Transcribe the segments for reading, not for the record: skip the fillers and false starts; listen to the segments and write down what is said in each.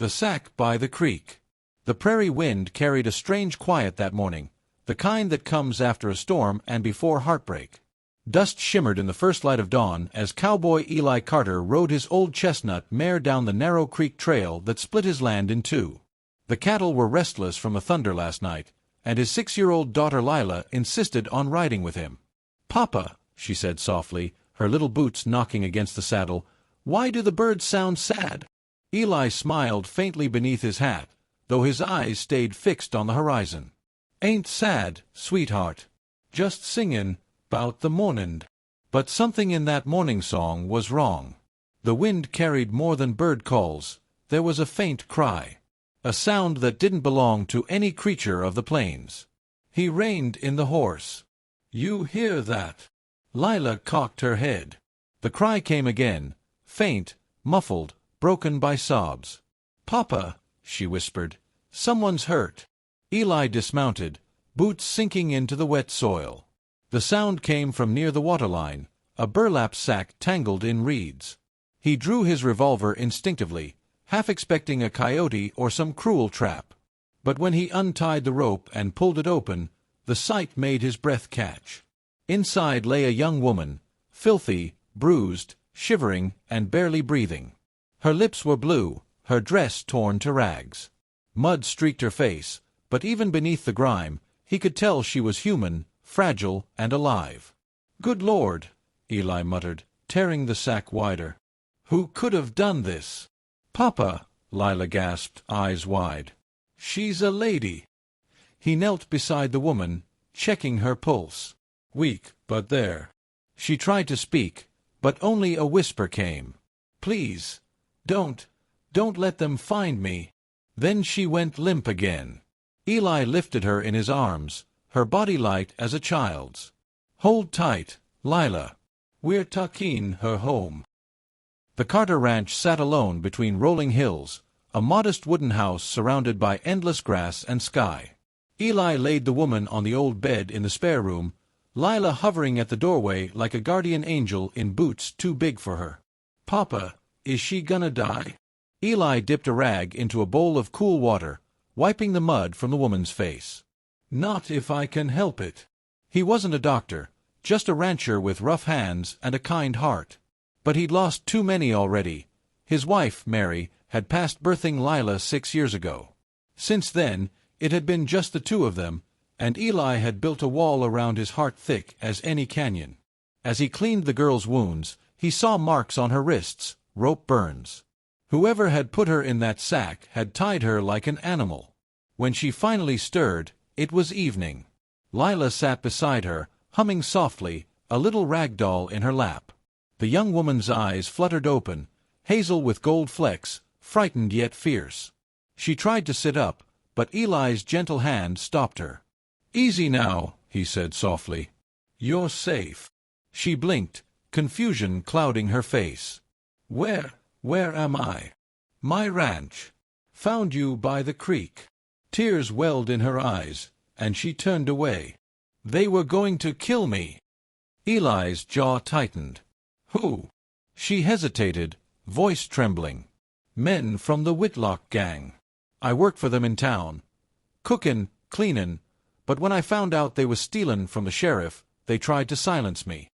The sack by the creek. The prairie wind carried a strange quiet that morning, the kind that comes after a storm and before heartbreak. Dust shimmered in the first light of dawn as cowboy Eli Carter rode his old chestnut mare down the narrow creek trail that split his land in two. The cattle were restless from the thunder last night, and his 6-year-old daughter Lila insisted on riding with him. "Papa," she said softly, her little boots knocking against the saddle, "why do the birds sound sad?" Eli smiled faintly beneath his hat, though his eyes stayed fixed on the horizon. "Ain't sad, sweetheart. Just singin' 'bout the mornin'." But something in that morning song was wrong. The wind carried more than bird calls. There was a faint cry, a sound that didn't belong to any creature of the plains. He reined in the horse. "You hear that?" Lila cocked her head. The cry came again, faint, muffled, broken by sobs. "Papa," she whispered, "someone's hurt." Eli dismounted, boots sinking into the wet soil. The sound came from near the waterline, a burlap sack tangled in reeds. He drew his revolver instinctively, half expecting a coyote or some cruel trap. But when he untied the rope and pulled it open, the sight made his breath catch. Inside lay a young woman, filthy, bruised, shivering, and barely breathing. Her lips were blue, her dress torn to rags. Mud streaked her face, but even beneath the grime, he could tell she was human, fragile, and alive. "Good Lord," Eli muttered, tearing the sack wider. "Who could have done this?" "Papa," Lila gasped, eyes wide. "She's a lady." He knelt beside the woman, checking her pulse. Weak, but there. She tried to speak, but only a whisper came. "Please, don't let them find me." Then she went limp again. Eli lifted her in his arms, her body light as a child's. "Hold tight, Lila. We're taking her home." The Carter ranch sat alone between rolling hills, a modest wooden house surrounded by endless grass and sky. Eli laid the woman on the old bed in the spare room, Lila hovering at the doorway like a guardian angel in boots too big for her. "Papa, is she gonna die?" Eli dipped a rag into a bowl of cool water, wiping the mud from the woman's face. "Not if I can help it." He wasn't a doctor, just a rancher with rough hands and a kind heart. But he'd lost too many already. His wife, Mary, had passed birthing Lila 6 years ago. Since then, it had been just the two of them, and Eli had built a wall around his heart thick as any canyon. As he cleaned the girl's wounds, he saw marks on her wrists, rope burns. Whoever had put her in that sack had tied her like an animal. When she finally stirred, it was evening. Lila sat beside her, humming softly, a little rag doll in her lap. The young woman's eyes fluttered open, hazel with gold flecks, frightened yet fierce. She tried to sit up, but Eli's gentle hand stopped her. "Easy now," he said softly. "You're safe." She blinked, confusion clouding her face. Where am I?" "My ranch. Found you by the creek." Tears welled in her eyes, and she turned away. "They were going to kill me." Eli's jaw tightened. "Who?" She hesitated, voice trembling. "Men from the Whitlock gang. I worked for them in town. Cookin', cleanin', but when I found out they was stealin' from the sheriff, they tried to silence me."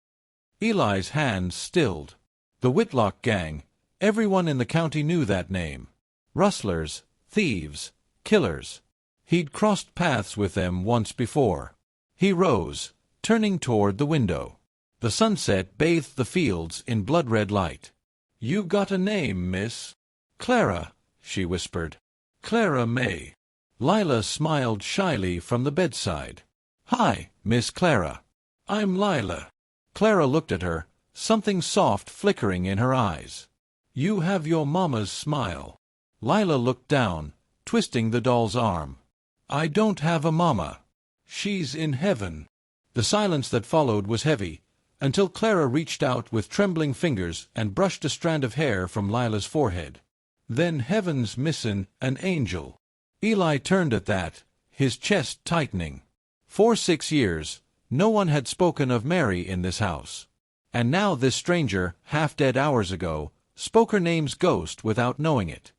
Eli's hands stilled. The Whitlock gang. Everyone in the county knew that name. Rustlers, thieves, killers. He'd crossed paths with them once before. He rose, turning toward the window. The sunset bathed the fields in blood-red light. "You got a name, miss?" "Clara," she whispered. "Clara May." Lila smiled shyly from the bedside. "Hi, Miss Clara." "I'm Lila." Clara looked at her, something soft flickering in her eyes. "You have your mama's smile." Lila looked down, twisting the doll's arm. "I don't have a mama. She's in heaven." The silence that followed was heavy, until Clara reached out with trembling fingers and brushed a strand of hair from Lila's forehead. "Then heaven's missin' an angel." Eli turned at that, his chest tightening. For 6 years, no one had spoken of Mary in this house. And now this stranger, half dead hours ago, spoke her name's ghost without knowing it.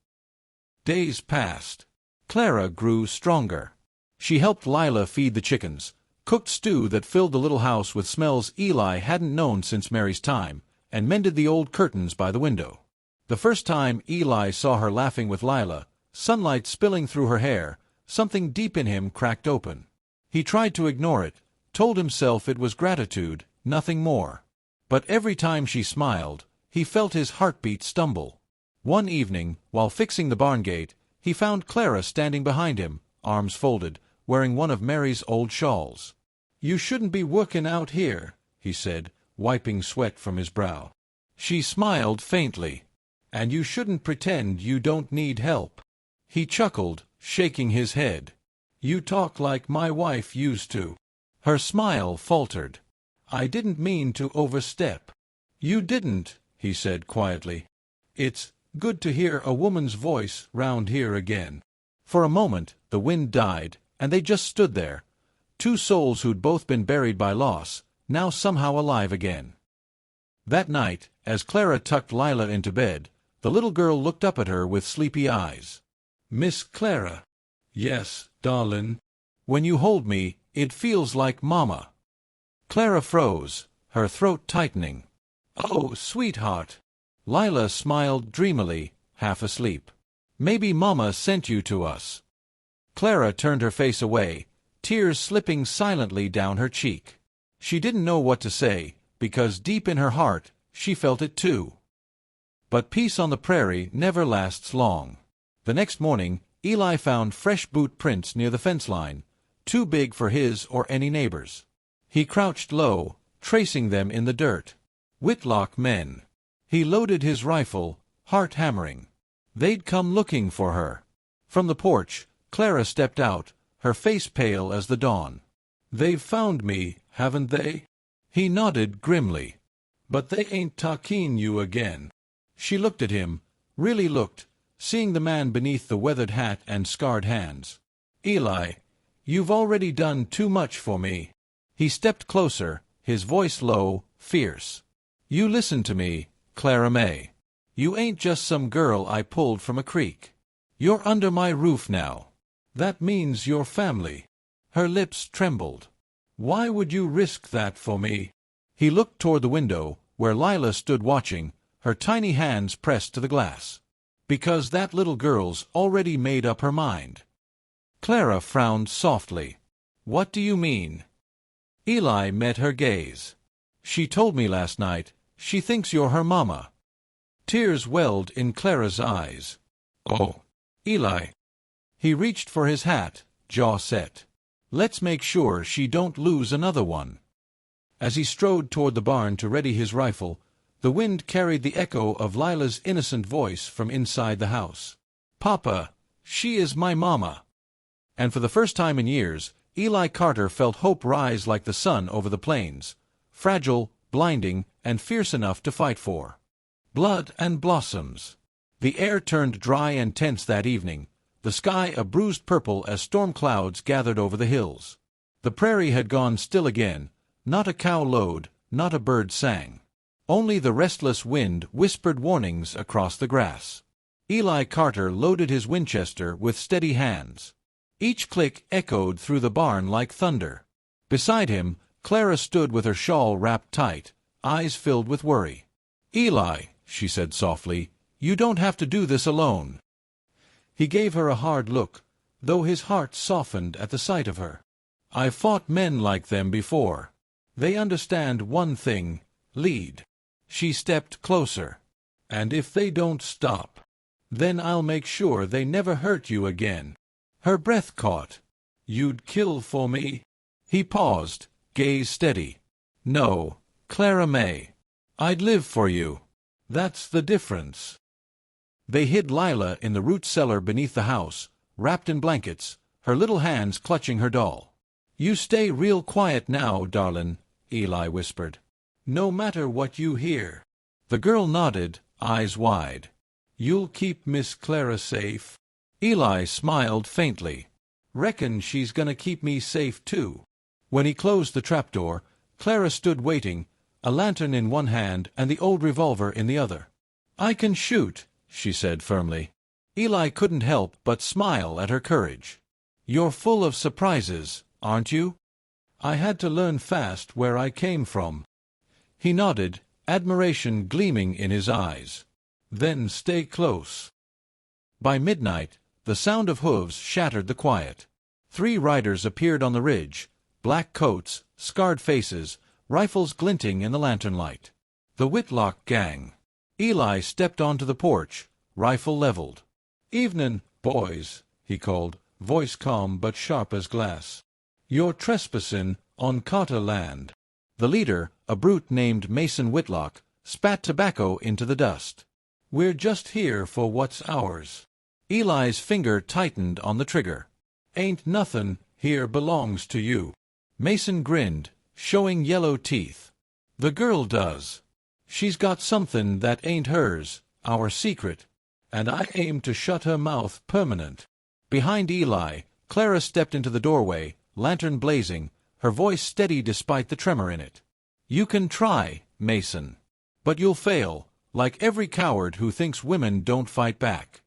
Days passed. Clara grew stronger. She helped Lila feed the chickens, cooked stew that filled the little house with smells Eli hadn't known since Mary's time, and mended the old curtains by the window. The first time Eli saw her laughing with Lila, sunlight spilling through her hair, something deep in him cracked open. He tried to ignore it, told himself it was gratitude, nothing more. But every time she smiled, he felt his heartbeat stumble. One evening, while fixing the barn gate, he found Clara standing behind him, arms folded, wearing one of Mary's old shawls. "You shouldn't be working out here," he said, wiping sweat from his brow. She smiled faintly. "And you shouldn't pretend you don't need help." He chuckled, shaking his head. "You talk like my wife used to." Her smile faltered. "I didn't mean to overstep." "You didn't," he said quietly. "It's good to hear a woman's voice round here again." For a moment the wind died, and they just stood there, two souls who'd both been buried by loss, now somehow alive again. That night, as Clara tucked Lila into bed, the little girl looked up at her with sleepy eyes. "Miss Clara." "Yes, darlin'." "When you hold me, it feels like Mama." Clara froze, her throat tightening. "Oh, sweetheart." Lila smiled dreamily, half asleep. "Maybe Mama sent you to us." Clara turned her face away, tears slipping silently down her cheek. She didn't know what to say, because deep in her heart, she felt it too. But peace on the prairie never lasts long. The next morning, Eli found fresh boot prints near the fence line, too big for his or any neighbor's. He crouched low, tracing them in the dirt. Whitlock men. He loaded his rifle, heart hammering. They'd come looking for her. From the porch, Clara stepped out, her face pale as the dawn. "They've found me, haven't they?" He nodded grimly. "But they ain't talking you again." She looked at him, really looked, seeing the man beneath the weathered hat and scarred hands. "Eli, you've already done too much for me." He stepped closer, his voice low, fierce. "You listen to me, Clara May. You ain't just some girl I pulled from a creek. You're under my roof now. That means your family." Her lips trembled. "Why would you risk that for me?" He looked toward the window, where Lila stood watching, her tiny hands pressed to the glass. "Because that little girl's already made up her mind." Clara frowned softly. "What do you mean?" Eli met her gaze. "She told me last night she thinks you're her mama." Tears welled in Clara's eyes. "Oh, Eli." He reached for his hat, jaw set. "Let's make sure she don't lose another one." As he strode toward the barn to ready his rifle, the wind carried the echo of Lila's innocent voice from inside the house. "Papa, she is my mama." And for the first time in years, Eli Carter felt hope rise like the sun over the plains, fragile, blinding, and fierce enough to fight for. Blood and blossoms. The air turned dry and tense that evening, the sky a bruised purple as storm clouds gathered over the hills. The prairie had gone still again, not a cow lowed, not a bird sang. Only the restless wind whispered warnings across the grass. Eli Carter loaded his Winchester with steady hands. Each click echoed through the barn like thunder. Beside him, Clara stood with her shawl wrapped tight, eyes filled with worry. "Eli," she said softly, "you don't have to do this alone." He gave her a hard look, though his heart softened at the sight of her. "I've fought men like them before. They understand one thing, lead." She stepped closer. "And if they don't stop, then I'll make sure they never hurt you again." Her breath caught. "You'd kill for me?" He paused, gaze steady. "No, Clara May. I'd live for you. That's the difference." They hid Lila in the root cellar beneath the house, wrapped in blankets, her little hands clutching her doll. "You stay real quiet now, darlin'," Eli whispered. "No matter what you hear." The girl nodded, eyes wide. "You'll keep Miss Clara safe?" Eli smiled faintly. "Reckon she's gonna keep me safe, too." When he closed the trapdoor, Clara stood waiting, a lantern in one hand and the old revolver in the other. "I can shoot," she said firmly. Eli couldn't help but smile at her courage. "You're full of surprises, aren't you?" "I had to learn fast where I came from." He nodded, admiration gleaming in his eyes. "Then stay close." By midnight, the sound of hooves shattered the quiet. 3 riders appeared on the ridge, black coats, scarred faces, rifles glinting in the lantern light. The Whitlock gang. Eli stepped onto the porch, rifle leveled. "Evenin', boys," he called, voice calm but sharp as glass. "You're trespassing on Carter land." The leader, a brute named Mason Whitlock, spat tobacco into the dust. "We're just here for what's ours." Eli's finger tightened on the trigger. "Ain't nothin' here belongs to you." Mason grinned, showing yellow teeth. "The girl does. She's got something that ain't hers, our secret, and I aim to shut her mouth permanent." Behind Eli, Clara stepped into the doorway, lantern blazing, her voice steady despite the tremor in it. "You can try, Mason. But you'll fail, like every coward who thinks women don't fight back."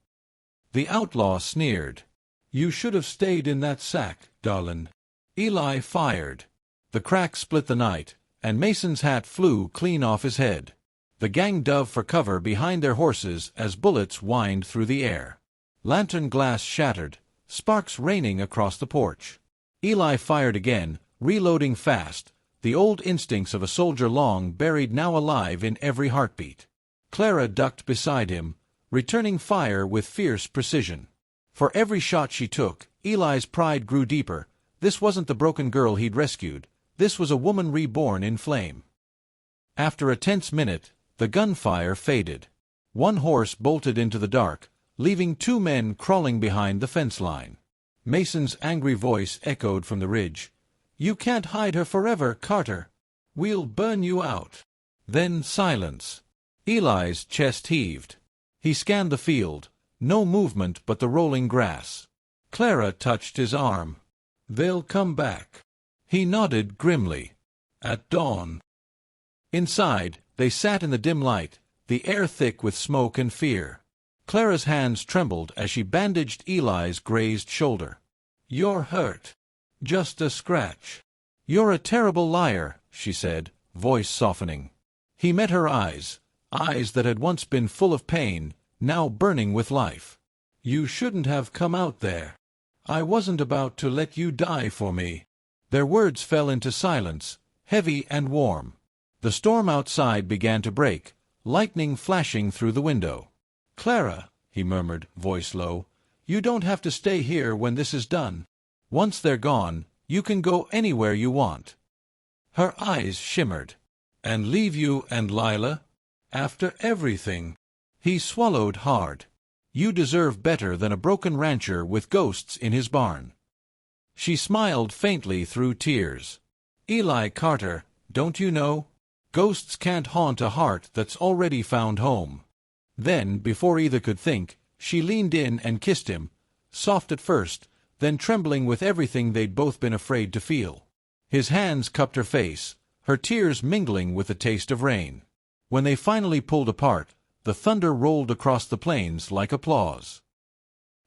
The outlaw sneered. "You should have stayed in that sack, darlin'." Eli fired. The crack split the night, and Mason's hat flew clean off his head. The gang dove for cover behind their horses as bullets whined through the air. Lantern glass shattered, sparks raining across the porch. Eli fired again, reloading fast, the old instincts of a soldier long buried now alive in every heartbeat. Clara ducked beside him, returning fire with fierce precision. For every shot she took, Eli's pride grew deeper. This wasn't the broken girl he'd rescued. This was a woman reborn in flame. After a tense minute, the gunfire faded. One horse bolted into the dark, leaving 2 men crawling behind the fence line. Mason's angry voice echoed from the ridge. "You can't hide her forever, Carter. We'll burn you out." Then silence. Eli's chest heaved. He scanned the field. No movement but the rolling grass. Clara touched his arm. "They'll come back." He nodded grimly. "At dawn." Inside, they sat in the dim light, the air thick with smoke and fear. Clara's hands trembled as she bandaged Eli's grazed shoulder. "You're hurt." "Just a scratch." "You're a terrible liar," she said, voice softening. He met her eyes that had once been full of pain, now burning with life. "You shouldn't have come out there. I wasn't about to let you die for me." Their words fell into silence, heavy and warm. The storm outside began to break, lightning flashing through the window. "Clara," he murmured, voice low, "you don't have to stay here when this is done. Once they're gone, you can go anywhere you want." Her eyes shimmered. "And leave you and Lila? After everything?" He swallowed hard. "You deserve better than a broken rancher with ghosts in his barn." She smiled faintly through tears. "Eli Carter, don't you know? Ghosts can't haunt a heart that's already found home." Then, before either could think, she leaned in and kissed him, soft at first, then trembling with everything they'd both been afraid to feel. His hands cupped her face, her tears mingling with the taste of rain. When they finally pulled apart, the thunder rolled across the plains like applause.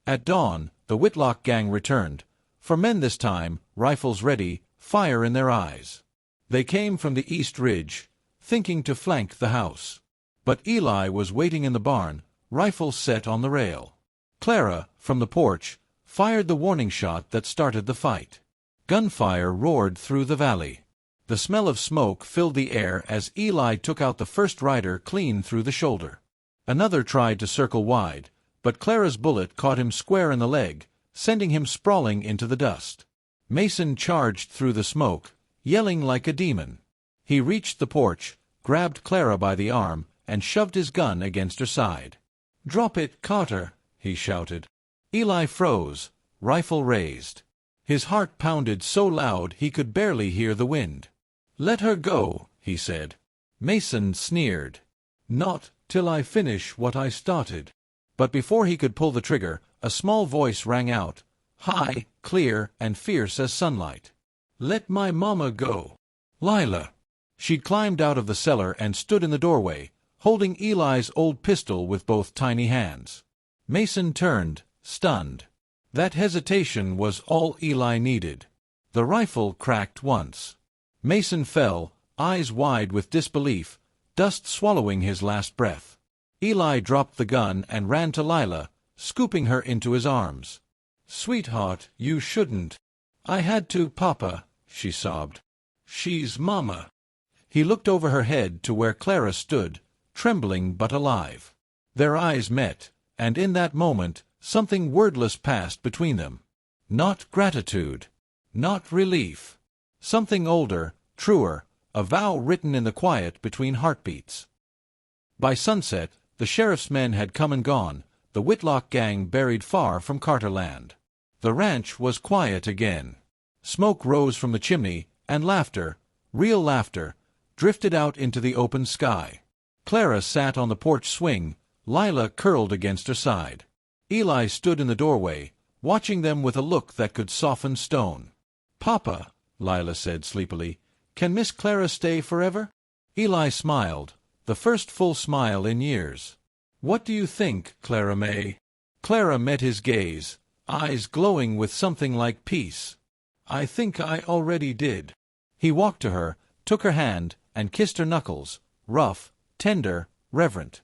At dawn, the Whitlock gang returned, for men this time, rifles ready, fire in their eyes. They came from the east ridge, thinking to flank the house. But Eli was waiting in the barn, rifle set on the rail. Clara, from the porch, fired the warning shot that started the fight. Gunfire roared through the valley. The smell of smoke filled the air as Eli took out the first rider clean through the shoulder. Another tried to circle wide, but Clara's bullet caught him square in the leg, sending him sprawling into the dust. Mason charged through the smoke, yelling like a demon. He reached the porch, grabbed Clara by the arm, and shoved his gun against her side. "Drop it, Carter," he shouted. Eli froze, rifle raised. His heart pounded so loud he could barely hear the wind. "Let her go," he said. Mason sneered. "Not till I finish what I started." But before he could pull the trigger, a small voice rang out, high, clear, and fierce as sunlight. "Let my mama go." Lila. She'd climbed out of the cellar and stood in the doorway, holding Eli's old pistol with both tiny hands. Mason turned, stunned. That hesitation was all Eli needed. The rifle cracked once. Mason fell, eyes wide with disbelief, dust swallowing his last breath. Eli dropped the gun and ran to Lila, scooping her into his arms. "Sweetheart, you shouldn't." "I had to, Papa," she sobbed. "She's Mama." He looked over her head to where Clara stood, trembling but alive. Their eyes met, and in that moment something wordless passed between them. Not gratitude, not relief. Something older, truer, a vow written in the quiet between heartbeats. By sunset, the sheriff's men had come and gone, the Whitlock gang buried far from Carterland. The ranch was quiet again. Smoke rose from the chimney, and laughter, real laughter, drifted out into the open sky. Clara sat on the porch swing, Lila curled against her side. Eli stood in the doorway, watching them with a look that could soften stone. "Papa," Lila said sleepily, "can Miss Clara stay forever?" Eli smiled, the first full smile in years. "What do you think, Clara May?" Clara met his gaze, eyes glowing with something like peace. "I think I already did." He walked to her, took her hand, and kissed her knuckles, rough, tender, reverent.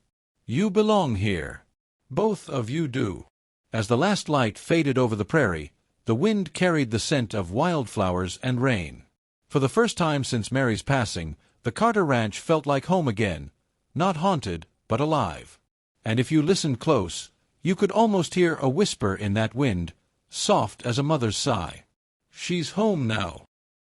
"You belong here. Both of you do." As the last light faded over the prairie, the wind carried the scent of wildflowers and rain. For the first time since Mary's passing, the Carter Ranch felt like home again, not haunted, but alive. And if you listened close, you could almost hear a whisper in that wind, soft as a mother's sigh. "She's home now."